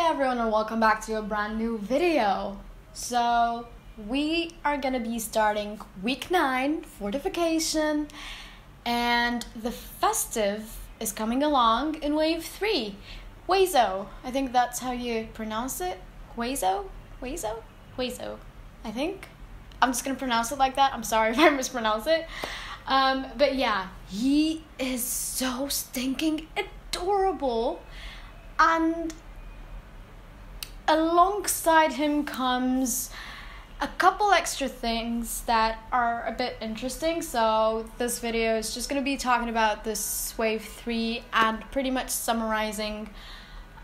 everyone and welcome back to a brand new video. So we are gonna be starting week 9 fortification, and the festive is coming along in wave 3. Hueso, I think that's how you pronounce it. Hueso, I think. I'm just gonna pronounce it like that. I'm sorry if I mispronounce it. But yeah, he is so stinking adorable, and alongside him comes a couple extra things that are a bit interesting. So this video is just going to be talking about this wave 3 and pretty much summarizing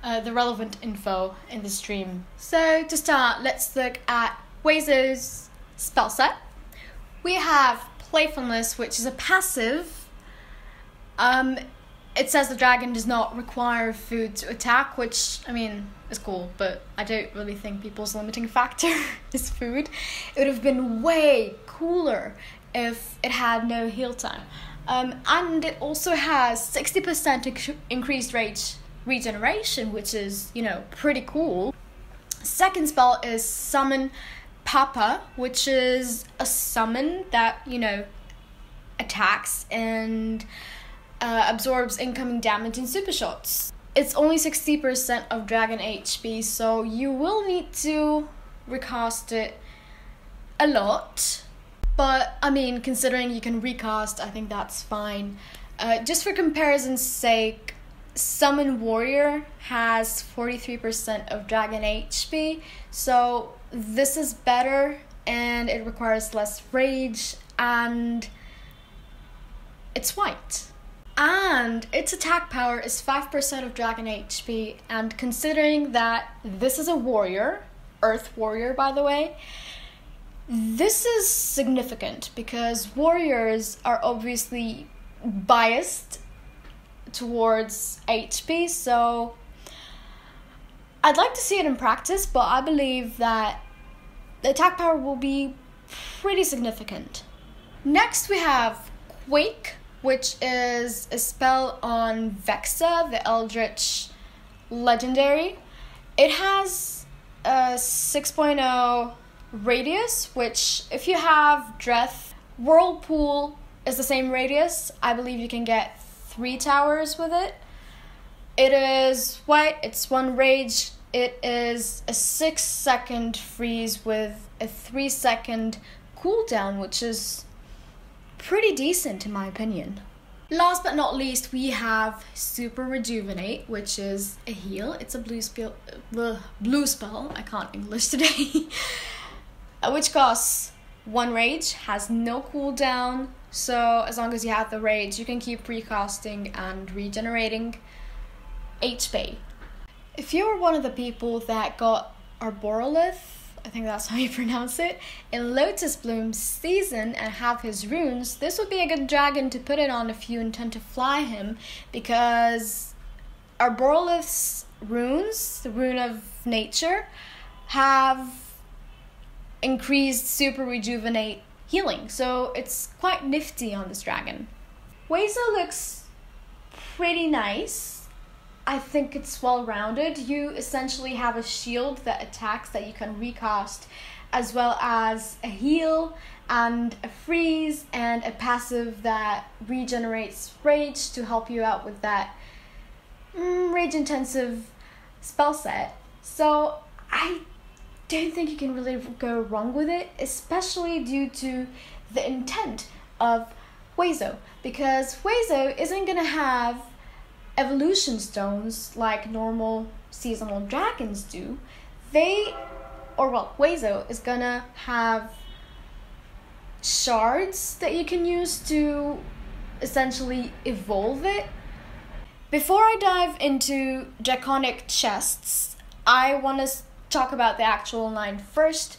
the relevant info in the stream. So to start, let's look at Hueso's spell set. We have Playfulness, which is a passive. It says the dragon does not require food to attack, which, I mean, is cool, but I don't really think people's limiting factor is food. It would have been way cooler if it had no heal time. And it also has 60% increased rage regeneration, which is, pretty cool. Second spell is Summon Papa, which is a summon that, attacks and absorbs incoming damage in super shots. It's only 60% of dragon HP, so you will need to recast it a lot. But, considering you can recast, I think that's fine. Just for comparison's sake, Summon Warrior has 43% of dragon HP, so this is better, and it requires less rage, and it's white. And its attack power is 5% of dragon HP, and considering that this is a warrior, earth warrior by the way, this is significant because warriors are obviously biased towards HP, so I'd like to see it in practice, but I believe that the attack power will be pretty significant. Next we have Quake, which is a spell on Vexa, the Eldritch legendary. It has a 6.0 radius, which if you have Dreth, Whirlpool is the same radius. I believe you can get 3 towers with it. It is white, it's 1 rage. It is a 6-second freeze with a 3-second cooldown, which is pretty decent in my opinion. Last but not least, we have Super Rejuvenate, which is a heal. It's a blue spell. I can't English today. Which costs 1 rage, has no cooldown, so as long as you have the rage, you can keep recasting and regenerating HP. If you're one of the people that got Arborolith, I think that's how you pronounce it, in Lotus Bloom season and have his runes, this would be a good dragon to put it on if you intend to fly him, because Arborolith's runes, the rune of nature, have increased Super Rejuvenate healing, so it's quite nifty on this dragon. Hueso looks pretty nice. I think it's well-rounded. You essentially have a shield that attacks that you can recast, as well as a heal and a freeze and a passive that regenerates rage to help you out with that rage-intensive spell set. So I don't think you can really go wrong with it, especially due to the intent of Hueso, because Hueso isn't going to have evolution stones like normal seasonal dragons do. Hueso is gonna have shards that you can use to essentially evolve it. Before I dive into Draconic Chests, I want to talk about the actual line first.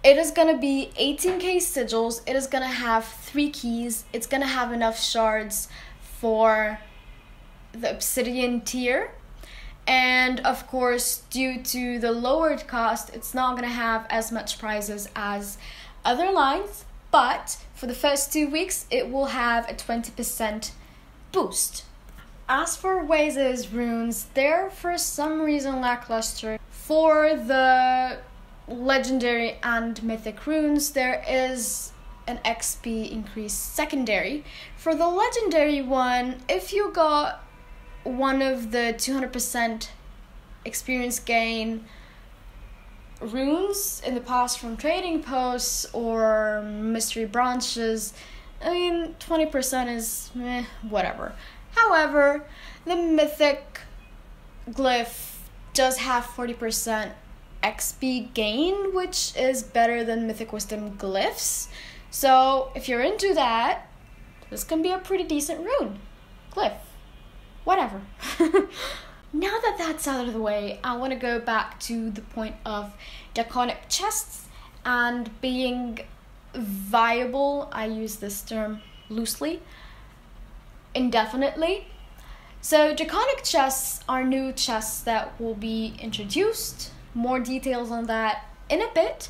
It is going to be 18k sigils, it is going to have 3 keys, it's going to have enough shards for the obsidian tier, and of course due to the lowered cost, it's not going to have as much prizes as other lines, but for the first 2 weeks it will have a 20% boost. As for Hueso's runes, they're for some reason lackluster. For the legendary and mythic runes, there is an XP increase secondary. For the legendary one, if you got one of the 200% experience gain runes in the past from trading posts or mystery branches, 20% is whatever. However, the mythic glyph does have 40% XP gain, which is better than mythic wisdom glyphs. So if you're into that, this can be a pretty decent rune. Glyph. Whatever. Now that that's out of the way, I want to go back to the point of Draconic Chests and being viable. I use this term loosely, indefinitely. So Draconic Chests are new chests that will be introduced. More details on that in a bit,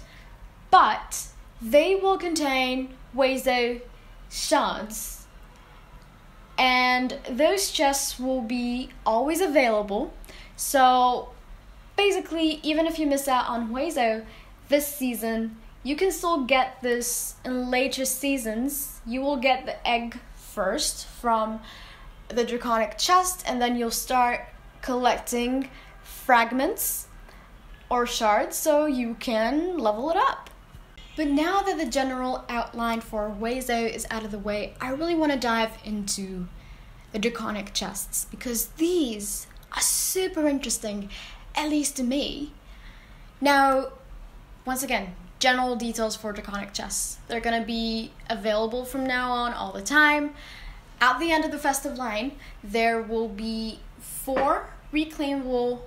but they will contain Hueso shards. And those chests will be always available. So basically, even if you miss out on Hueso this season, you can still get this in later seasons. You will get the egg first from the Draconic Chest, and then you'll start collecting fragments or shards so you can level it up. But now that the general outline for Hueso is out of the way, I really want to dive into the Draconic Chests because these are super interesting, at least to me. Now, once again, general details for Draconic Chests. They're going to be available from now on all the time. At the end of the Festive line, there will be 4 reclaimable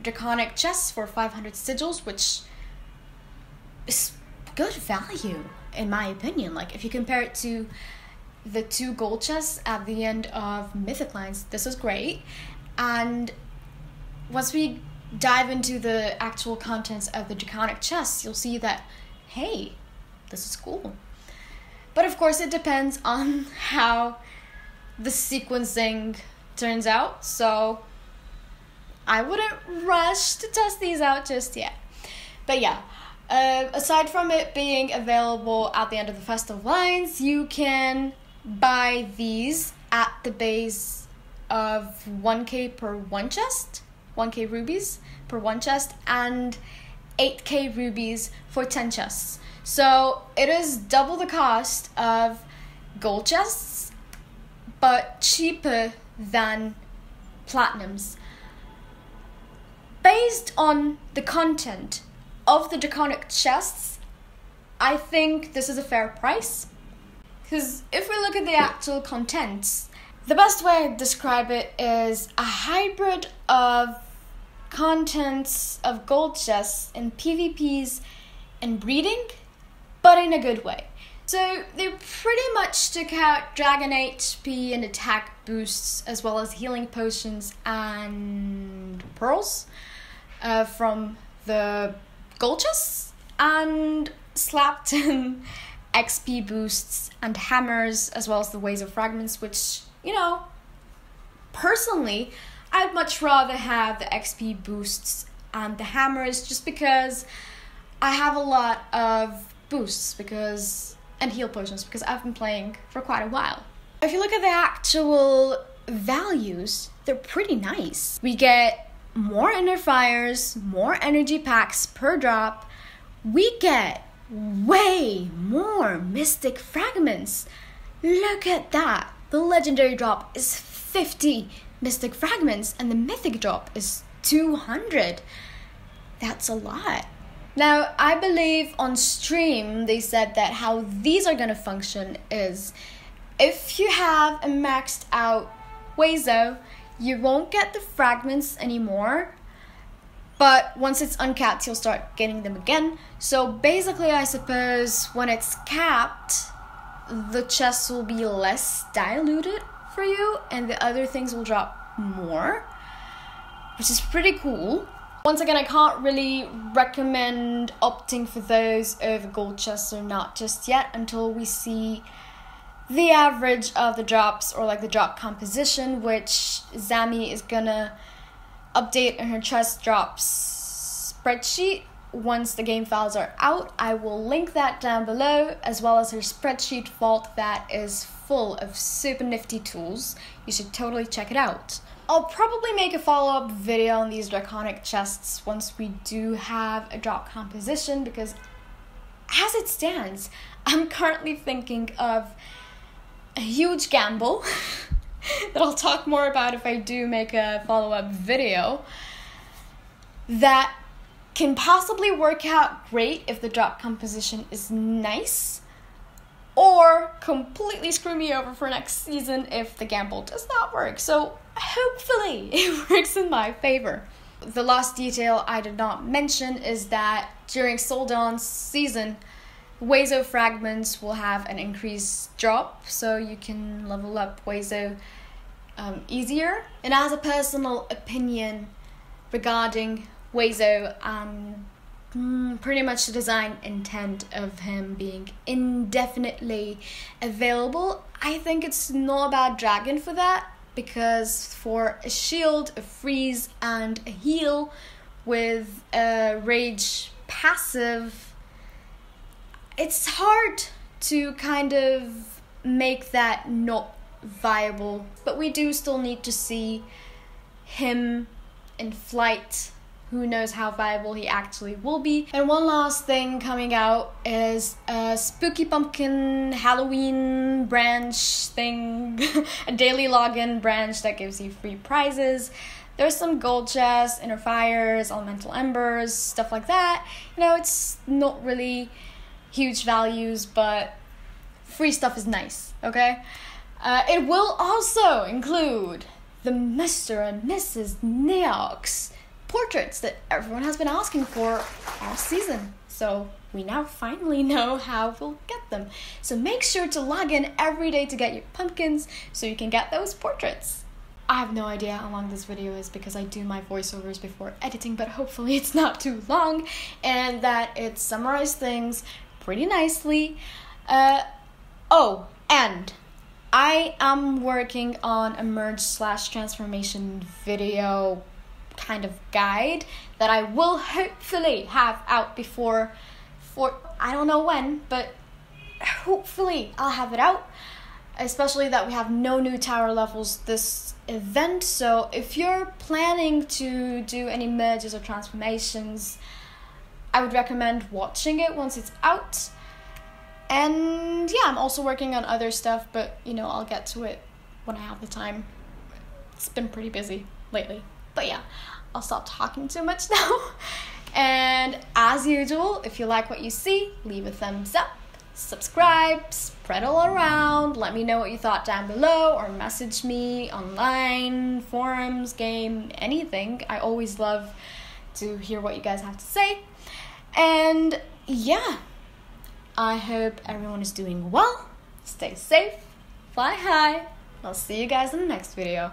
Draconic Chests for 500 sigils, which is good value in my opinion. Like if you compare it to the 2 gold chests at the end of Mythic lines, this is great. And once we dive into the actual contents of the Draconic Chests, you'll see that, hey, this is cool. But of course it depends on how the sequencing turns out, so I wouldn't rush to test these out just yet. But yeah, aside from it being available at the end of the Festive lines, you can buy these at the base of 1k per 1 chest, 1k rubies per 1 chest, and 8k rubies for 10 chests. So it is double the cost of gold chests, but cheaper than platinums. Based on the content of the Draconic Chests, I think this is a fair price. Because if we look at the actual contents, the best way to describe it is a hybrid of contents of gold chests and PvPs and breeding, but in a good way. So they pretty much took out dragon HP and attack boosts, as well as healing potions and pearls from the gold chests, and slapped in XP boosts and hammers, as well as the Hueso fragments, which, personally, I'd much rather have the XP boosts and the hammers, just because I have a lot of boosts and heal potions because I've been playing for quite a while. If you look at the actual values, they're pretty nice. We get more inner fires, more energy packs per drop. We get way more mystic fragments. Look at that. The legendary drop is 50 mystic fragments and the mythic drop is 200. That's a lot. Now, I believe on stream they said that how these are going to function is if you have a maxed out Hueso, you won't get the fragments anymore, but once it's uncapped, you'll start getting them again. So basically, I suppose when it's capped, the chests will be less diluted for you and the other things will drop more, which is pretty cool. Once again, I can't really recommend opting for those over gold chests or not just yet until we see the average of the drops, or like the drop composition, which Zami is gonna update in her chest drops spreadsheet once the game files are out. I will link that down below, as well as her spreadsheet vault that is full of super nifty tools. You should totally check it out. I'll probably make a follow-up video on these Draconic Chests once we do have a drop composition, because as it stands, I'm currently thinking of a huge gamble that I'll talk more about if I do make a follow-up video, that can possibly work out great if the drop composition is nice, or completely screw me over for next season if the gamble does not work. So hopefully it works in my favor. The last detail I did not mention is that during Souldance season, Hueso fragments will have an increased drop, so you can level up Hueso easier. And as a personal opinion regarding Hueso, pretty much the design intent of him being indefinitely available, I think it's not a bad dragon for that, because for a shield, a freeze, and a heal with a rage passive, it's hard to kind of make that not viable. But we do still need to see him in flight. Who knows how viable he actually will be. And one last thing coming out is a spooky pumpkin Halloween branch thing. A daily login branch that gives you free prizes. There's some gold chests, inner fires, elemental embers, stuff like that. You know, it's not really huge values, but free stuff is nice, okay? It will also include the Mr. and Mrs. Neox portraits that everyone has been asking for all season. So we now finally know how we'll get them. So make sure to log in every day to get your pumpkins so you can get those portraits. I have no idea how long this video is because I do my voiceovers before editing, but hopefully it's not too long and that it summarized things pretty nicely. Oh, and I am working on a merge/transformation video kind of guide that I will hopefully have out before, I don't know when, but hopefully I'll have it out, especially that we have no new tower levels this event. So if you're planning to do any merges or transformations, I would recommend watching it once it's out. And yeah, I'm also working on other stuff, but you know, I'll get to it when I have the time. It's been pretty busy lately. But yeah, I'll stop talking too much now. And as usual, if you like what you see, leave a thumbs up, subscribe, spread all around, let me know what you thought down below, or message me online, forums, game, anything. I always love to hear what you guys have to say. And yeah, I hope everyone is doing well, stay safe, fly high. I'll see you guys in the next video.